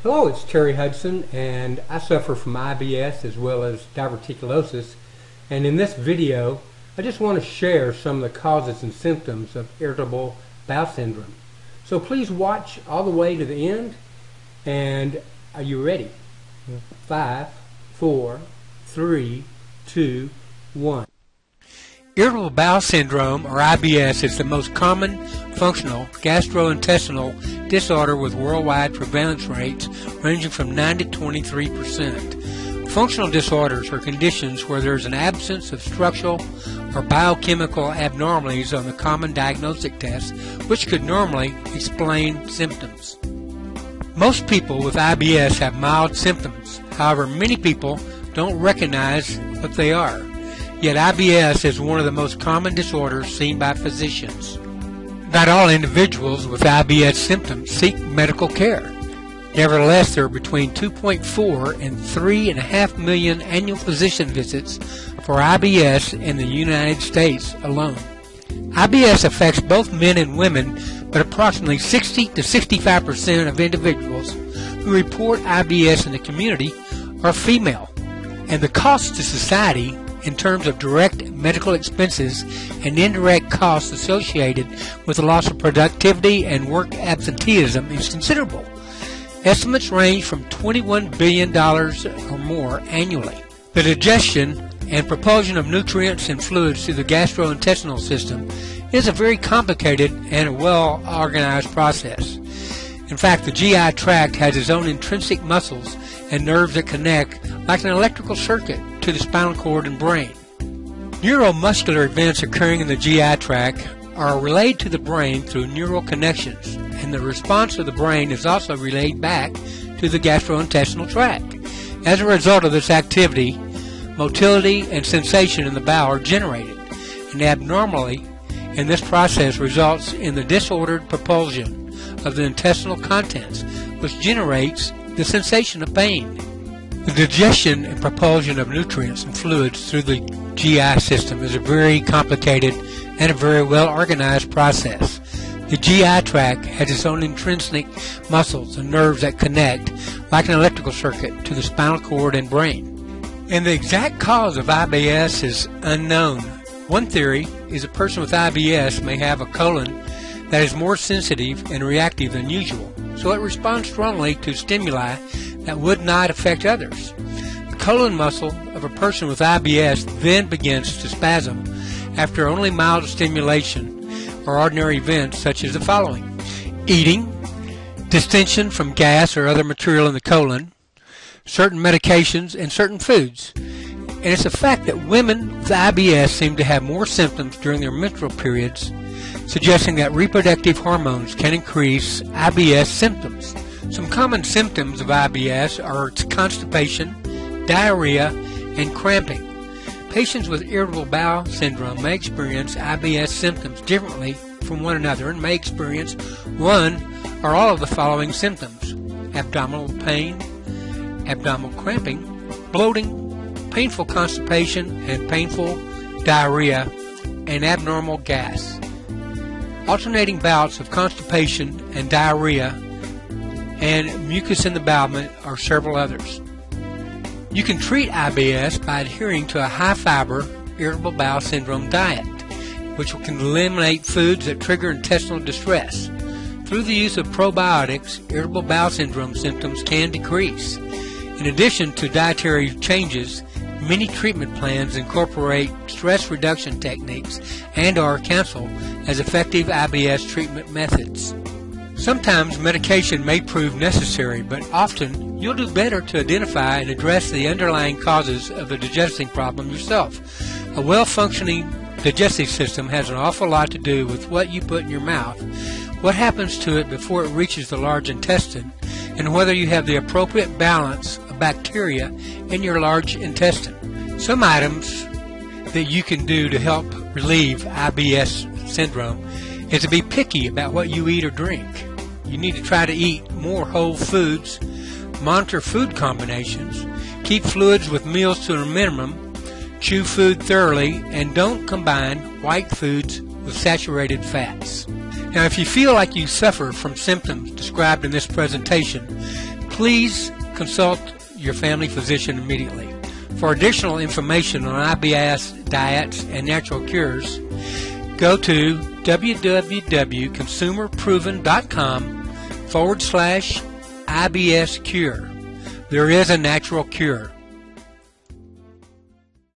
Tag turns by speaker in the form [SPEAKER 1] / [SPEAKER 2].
[SPEAKER 1] Hello, it's Terry Hudson, and I suffer from IBS as well as diverticulosis. And in this video, I just want to share some of the causes and symptoms of irritable bowel syndrome. So please watch all the way to the end. And are you ready? 5, 4, 3, 2, 1.
[SPEAKER 2] Irritable bowel syndrome, or IBS, is the most common functional gastrointestinal disorder with worldwide prevalence rates ranging from 9 to 23%. Functional disorders are conditions where there is an absence of structural or biochemical abnormalities on the common diagnostic test, which could normally explain symptoms. Most people with IBS have mild symptoms. However, many people don't recognize what they are. Yet IBS is one of the most common disorders seen by physicians. Not all individuals with IBS symptoms seek medical care. Nevertheless, there are between 2.4 and 3.5 million annual physician visits for IBS in the United States alone. IBS affects both men and women, but approximately 60 to 65% of individuals who report IBS in the community are female. And the cost to society in terms of direct medical expenses and indirect costs associated with the loss of productivity and work absenteeism is considerable. Estimates range from $21 billion or more annually. The digestion and propulsion of nutrients and fluids through the gastrointestinal system is a very complicated and a well-organized process. In fact, the GI tract has its own intrinsic muscles and nerves that connect like an electrical circuit to the spinal cord and brain. Neuromuscular events occurring in the GI tract are relayed to the brain through neural connections, and the response of the brain is also relayed back to the gastrointestinal tract. As a result of this activity, motility and sensation in the bowel are generated, and abnormally in this process results in the disordered propulsion of the intestinal contents, which generates the sensation of pain. The digestion and propulsion of nutrients and fluids through the GI system is a very complicated and a very well-organized process. The GI tract has its own intrinsic muscles and nerves that connect like an electrical circuit to the spinal cord and brain. And the exact cause of IBS is unknown. One theory is a person with IBS may have a colon that is more sensitive and reactive than usual, so it responds strongly to stimuli that would not affect others. The colon muscle of a person with IBS then begins to spasm after only mild stimulation or ordinary events such as the following: eating, distension from gas or other material in the colon, certain medications, and certain foods. And it's a fact that women with IBS seem to have more symptoms during their menstrual periods, suggesting that reproductive hormones can increase IBS symptoms. Some common symptoms of IBS are constipation, diarrhea, and cramping. Patients with irritable bowel syndrome may experience IBS symptoms differently from one another and may experience one or all of the following symptoms: abdominal pain, abdominal cramping, bloating, painful constipation, and painful diarrhea, and abnormal gas. Alternating bouts of constipation and diarrhea and mucus in the bowel are several others. You can treat IBS by adhering to a high-fiber irritable bowel syndrome diet, which can eliminate foods that trigger intestinal distress. Through the use of probiotics, irritable bowel syndrome symptoms can decrease. In addition to dietary changes, many treatment plans incorporate stress reduction techniques and are canceled as effective IBS treatment methods. Sometimes medication may prove necessary, but often you'll do better to identify and address the underlying causes of the digestive problem yourself. A well-functioning digestive system has an awful lot to do with what you put in your mouth, what happens to it before it reaches the large intestine, and whether you have the appropriate balance of bacteria in your large intestine. Some items that you can do to help relieve IBS syndrome is to be picky about what you eat or drink. You need to try to eat more whole foods, monitor food combinations, keep fluids with meals to a minimum, chew food thoroughly, and don't combine white foods with saturated fats. Now, if you feel like you suffer from symptoms described in this presentation, please consult your family physician immediately. For additional information on IBS diets and natural cures, go to www.consumerproven.com/IBS cure. There is a natural cure.